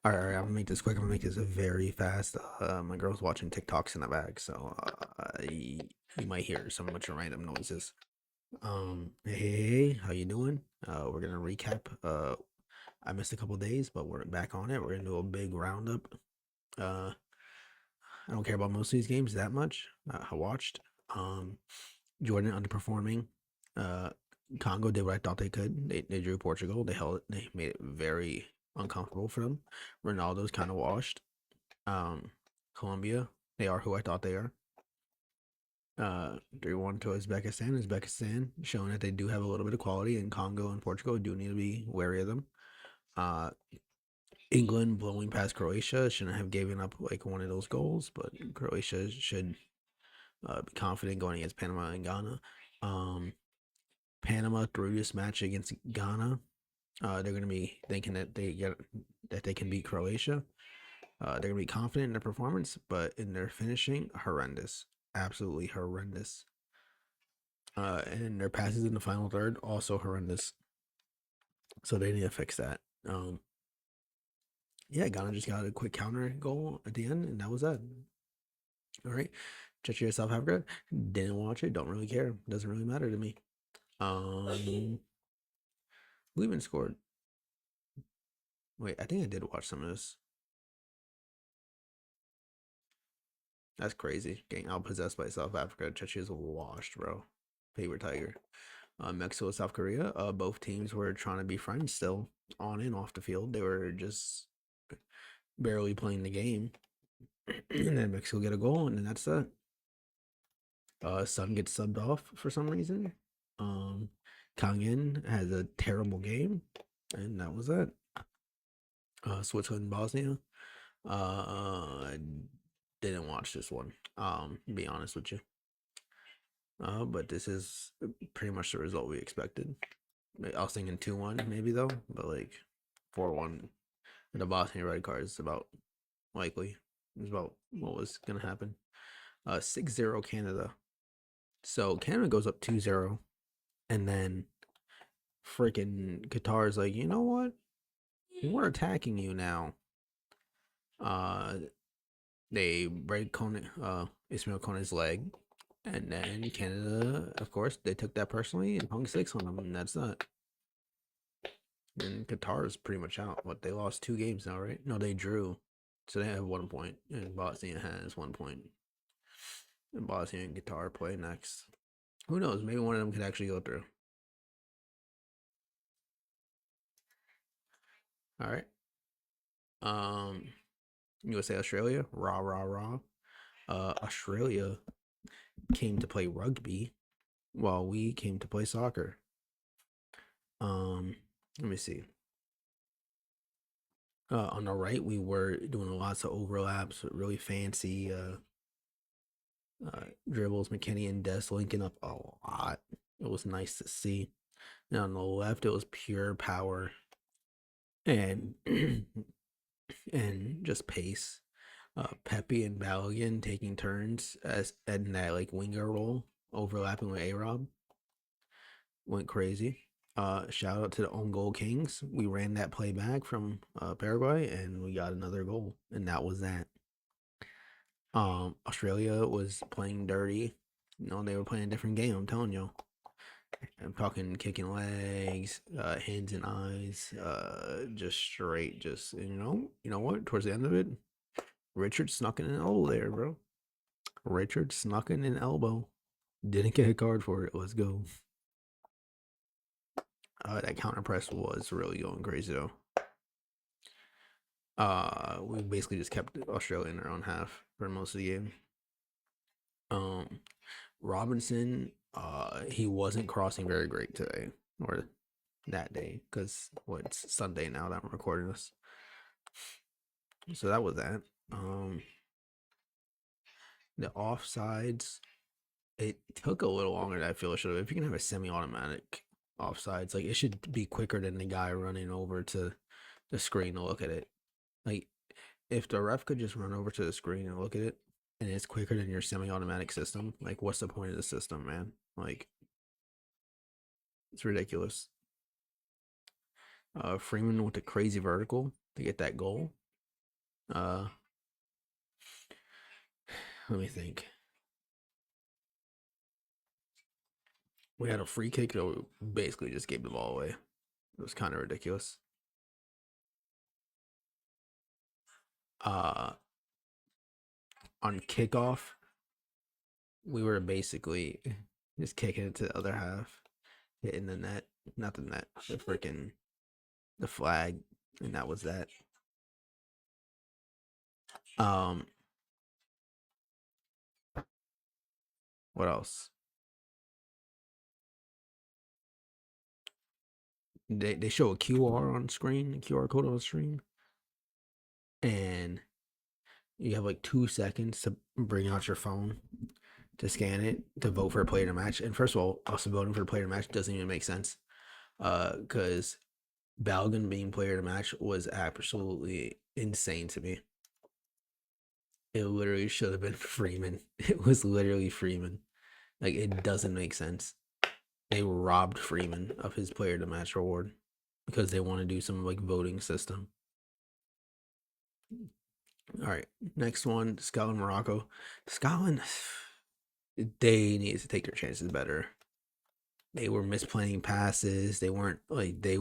All right, I'm gonna make this quick. I'm gonna make this very fast. My girl's watching TikToks in the back, so you might hear some bunch of random noises. Hey, how you doing? We're gonna recap. I missed a couple days, but we're back on it. We're gonna do a big roundup. Uh, I don't care about most of these games that much. I watched. Um, Jordan underperforming. Uh, Congo did what I thought they could. They drew Portugal. They held it. They made it very uncomfortable for them. Ronaldo's kind of washed. Um, Colombia, they are who I thought they are. 3-1 to Uzbekistan. Uzbekistan showing that they do have a little bit of quality, and Congo and Portugal do need to be wary of them. Uh, England blowing past Croatia shouldn't have given up like one of those goals, but Croatia should be confident going against Panama and Ghana. Um, Panama through this match against Ghana, they're going to be thinking that they can beat Croatia. They're gonna be confident in their performance, but in their finishing, horrendous, absolutely horrendous. And their passes in the final third also horrendous. So they need to fix that. Yeah, Ghana just got a quick counter goal at the end, and that was that. All right, Czechia, South Africa. Didn't watch it. Don't really care. Doesn't really matter to me. Who even scored? Wait, I think I did watch some of this. That's crazy. Getting outpossessed by South Africa. Czechia's washed, bro. Paper tiger. Mexico, South Korea. Both teams were trying to be friends still, on and off the field. They were just barely playing the game, and then Mexico get a goal, and then that's that. Sun gets subbed off for some reason. Um, Kangin has a terrible game, and that was that. Switzerland, Bosnia. I didn't watch this one. Be honest with you. But this is pretty much the result we expected. I was thinking 2-1 maybe though, but like 4-1 and the Bosnia red card is about likely. It's about what was gonna happen. 6-0 Canada. So Canada goes up 2-0, and then freaking Qatar is like, you know what? We're attacking you now. Uh they break Ismail Kone's leg. And then Canada, of course, they took that personally and hung six on them, and that's that. And Qatar is pretty much out. What, they lost 2 games now, right? No, they drew. So they have 1 point, and Bosnia has 1 point. And Bosnia and Qatar play next. Who knows? Maybe one of them could actually go through. All right. Um, USA Australia, rah rah rah. Australia came to play rugby, while we came to play soccer. Um, Let me see. On the right, we were doing lots of overlaps, really fancy dribbles. McKinney and Des linking up a lot. It was nice to see. And on the left, it was pure power and and just pace. Pepe and Balogun taking turns as in that like winger role, overlapping with A-Rob. Went crazy. Shout out to the own goal Kings. We ran that play back from Paraguay, and we got another goal, and that was that. Australia was playing dirty. They were playing a different game. I'm telling you. I'm talking kicking legs, hands and eyes, just straight, just you know what? Towards the end of it, Richard snuck in an elbow there, bro. Richard snuck in an elbow. Didn't get a card for it. Let's go. That counter press was really going crazy though. We basically just kept Australia in their own half for most of the game. Um, Robinson, he wasn't crossing very great today or that day because it's Sunday now that I'm recording this. So that was that. The offsides, it took a little longer than I feel it should have. If you can have a semi-automatic offsides, like it should be quicker than the guy running over to the screen to look at it. Like if the ref could just run over to the screen and look at it, and it's quicker than your semi-automatic system, like what's the point of the system, man? Like it's ridiculous. Freeman with the crazy vertical. to get that goal. Uh, Let me think. We had a free kick that we basically just gave the ball away. It was kind of ridiculous. Uh, on kickoff, we were basically just kicking it to the other half, hitting the net, not the net, the flag, and that was that. Um, what else? They show a QR on screen, a QR code on screen, and you have like 2 seconds to bring out your phone to scan it to vote for a player to match. And first of all, also voting for a player to match doesn't even make sense. Because Balgan being player to match was absolutely insane to me. It literally should have been Freeman. It was literally Freeman. Like it doesn't make sense. They robbed Freeman of his player to match reward because they want to do some like voting system. All right, next one, Scotland, Morocco. Scotland, they need to take their chances better. They were misplaying passes. They weren't like they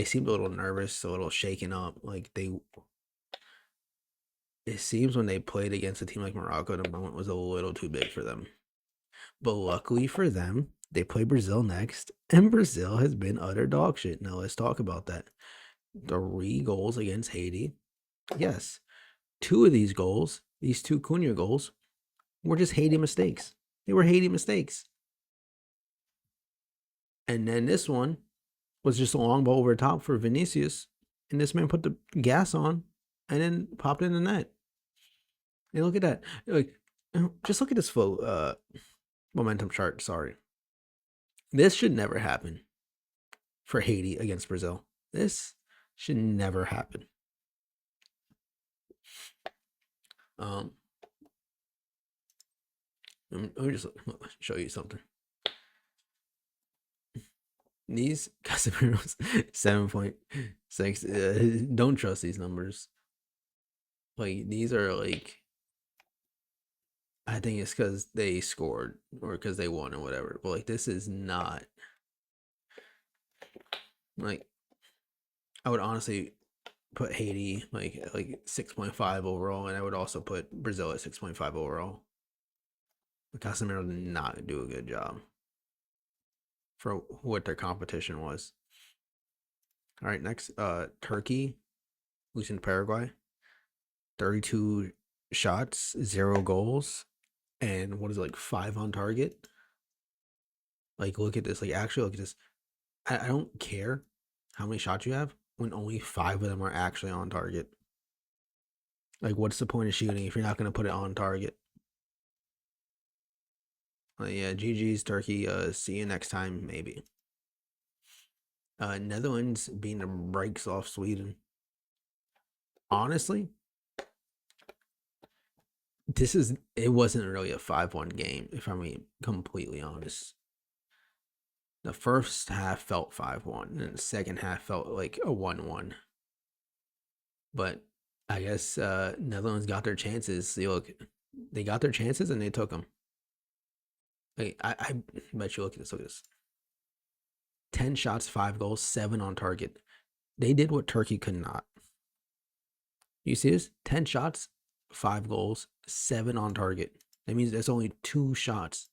seemed a little nervous, a little shaken up. Like it seems when they played against a team like Morocco, the moment was a little too big for them. But luckily for them, they play Brazil next, and Brazil has been utter dog shit. Now let's talk about that. 3 goals against Haiti. Yes, 2 of these goals, these 2 Cunha goals, were just Haiti mistakes. They were Haiti mistakes. And then this one was just a long ball over the top for Vinicius, and this man put the gas on and then popped in the net. And look at that. Like, just look at this flow momentum chart. Sorry. This should never happen for Haiti against Brazil. This should never happen. Let me just show you something. These Casemiro's 7.6. Don't trust these numbers. Like these are like, I think it's because they scored or because they won or whatever. But like this is not like, I would honestly put Haiti like 6.5 overall, and I would also put Brazil at 6.5 overall. But Casemiro did not do a good job for what their competition was. All right, next, Turkey losing to Paraguay. 32 shots, 0 goals, and what is it, like 5 on target? Like, look at this. Like, actually, look at this. I don't care how many shots you have when only 5 of them are actually on target. Like, what's the point of shooting if you're not going to put it on target? Yeah, GG's Turkey. See you next time, maybe. Netherlands beating the brakes off Sweden. Honestly, it wasn't really a 5-1 game, if I'm being completely honest. The first half felt 5-1, and the second half felt like a 1-1. But I guess Netherlands got their chances. See, look, they got their chances and they took them. Like, I bet you, look at this. 10 shots, 5 goals, 7 on target. They did what Turkey could not. You see this? 10 shots, 5 goals, 7 on target. That means there's only 2 shots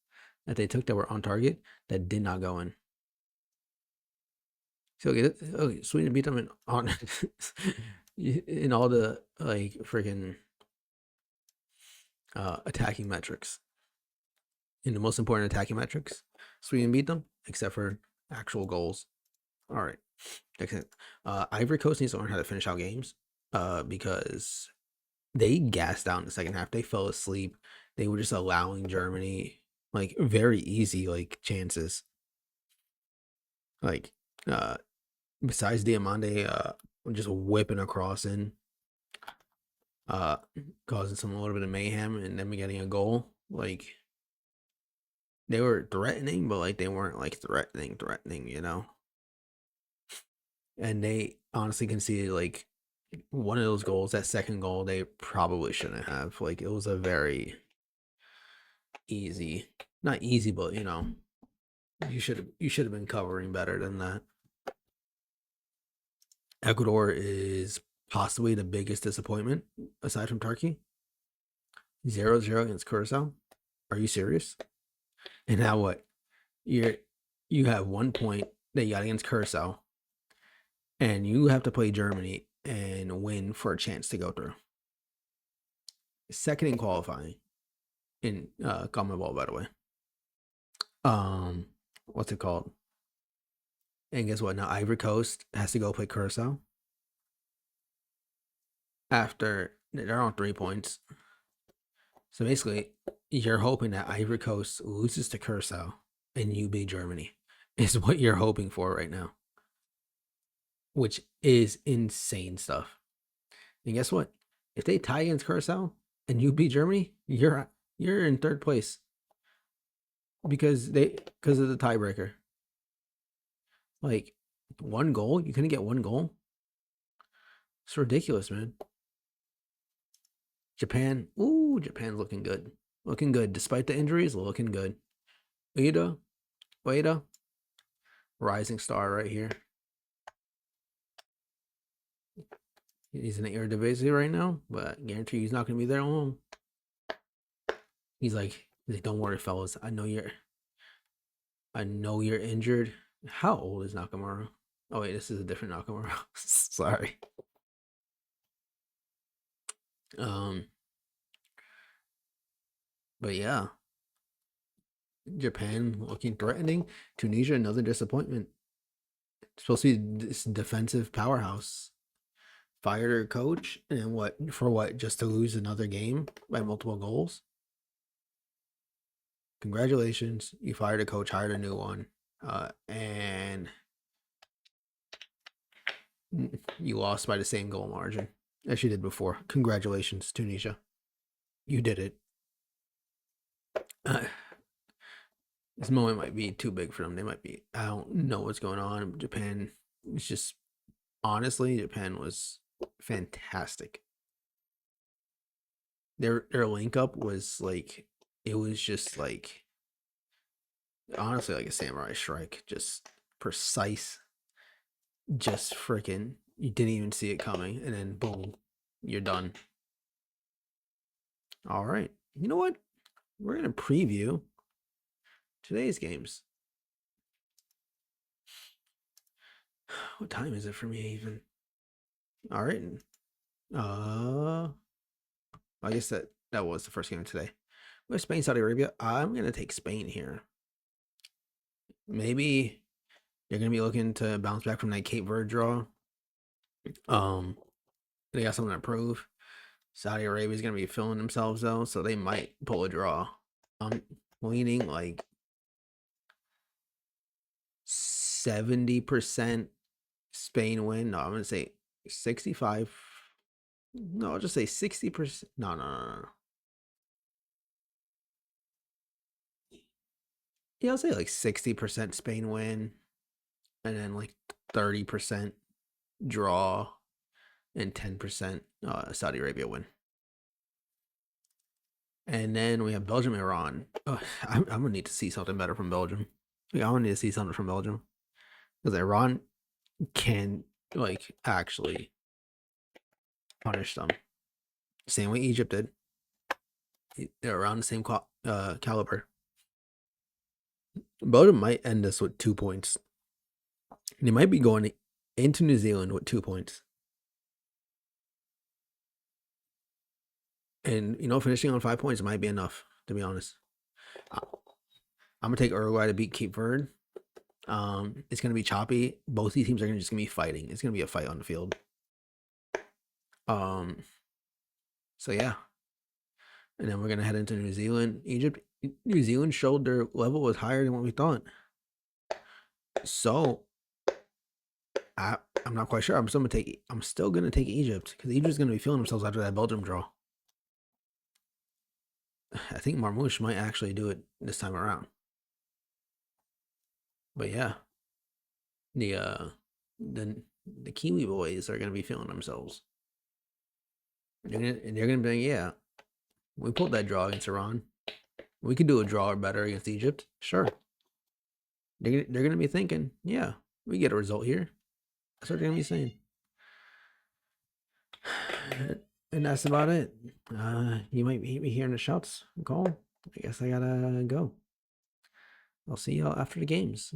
that they took that were on target that did not go in. So okay, Sweden beat them in all the like freaking attacking metrics. In the most important attacking metrics, Sweden beat them except for actual goals. All right, excellent. Ivory Coast needs to learn how to finish out games because they gassed out in the second half. They fell asleep. They were just allowing Germany like very easy like chances. Like besides Diamande just whipping across in, causing some a little bit of mayhem and then getting a goal. Like they were threatening, but like they weren't like threatening, you know. And they honestly conceded like one of those goals, that second goal, they probably shouldn't have. Like, it was a very easy, not easy, but you should have been covering better than that. Ecuador is possibly the biggest disappointment aside from Turkey. 0-0 against Curacao. Are you serious? And now what? You have 1 point that you got against Curacao, and you have to play Germany and win for a chance to go through. Second in qualifying in CONMEBOL, by the way. What's it called? And guess what? Now Ivory Coast has to go play Curacao. After they're on 3 points. So basically, you're hoping that Ivory Coast loses to Curacao and you beat Germany, is what you're hoping for right now, which is insane stuff. And guess what? If they tie against Curacao and you beat Germany, you're in third place because of the tiebreaker. Like, one goal, you couldn't get one goal. It's ridiculous, man. Japan, Japan's looking good. Looking good. Despite the injuries, looking good. Ueda, rising star right here. He's in the Eredivisie right now, but I guarantee he's not going to be there long. He's like, don't worry, fellas. I know you're injured. How old is Nakamura? Oh wait, this is a different Nakamura. Sorry. But yeah, Japan looking threatening. Tunisia, another disappointment. Supposed to be this defensive powerhouse. Fired her coach, and what? Just to lose another game by multiple goals? Congratulations, you fired a coach, hired a new one, and you lost by the same goal margin as you did before. Congratulations, Tunisia. You did it. This moment might be too big for them. They might be, I don't know what's going on. Japan, it's just, honestly, Japan was fantastic. Their link up was like, it was just like, honestly, like a samurai strike. Just precise. Just freaking, you didn't even see it coming. And then boom, you're done. All right. You know what? We're going to preview today's games. What time is it for me even? All right. I guess that was the first game of today. We have Spain, Saudi Arabia. I'm going to take Spain here. Maybe they're going to be looking to bounce back from that Cape Verde draw. They got something to prove. Saudi Arabia is going to be feeling themselves though, so they might pull a draw. I'm leaning like 70% Spain win. No, I'm going to say 65. No, I'll just say 60%. No. Yeah, I'll say like 60% Spain win, and then like 30% draw, and 10% Saudi Arabia win. And then we have Belgium, Iran. I'm gonna need to see something better from Belgium. I'm gonna need to see something from Belgium because Iran can like actually punish them. Same way Egypt did. They're around the same caliber. Belgium might end us with 2 points. They might be going into New Zealand with 2 points. And, finishing on 5 points might be enough, to be honest. I'm going to take Uruguay to beat Cape Verde. It's going to be choppy. Both these teams are just going to be fighting. It's going to be a fight on the field. So, yeah. And then we're going to head into New Zealand. New Zealand showed their level was higher than what we thought. So, I'm not quite sure. I'm still gonna take Egypt because Egypt's gonna be feeling themselves after that Belgium draw. I think Marmouche might actually do it this time around. But yeah, the Kiwi boys are gonna be feeling themselves. They're gonna be like, yeah, we pulled that draw against Iran. We could do a draw or better against Egypt. Sure. They're gonna be thinking, yeah, we get a result here. That's what they're gonna be saying. And that's about it. You might be hearing the shouts. Call. I guess I gotta go. I'll see y'all after the games.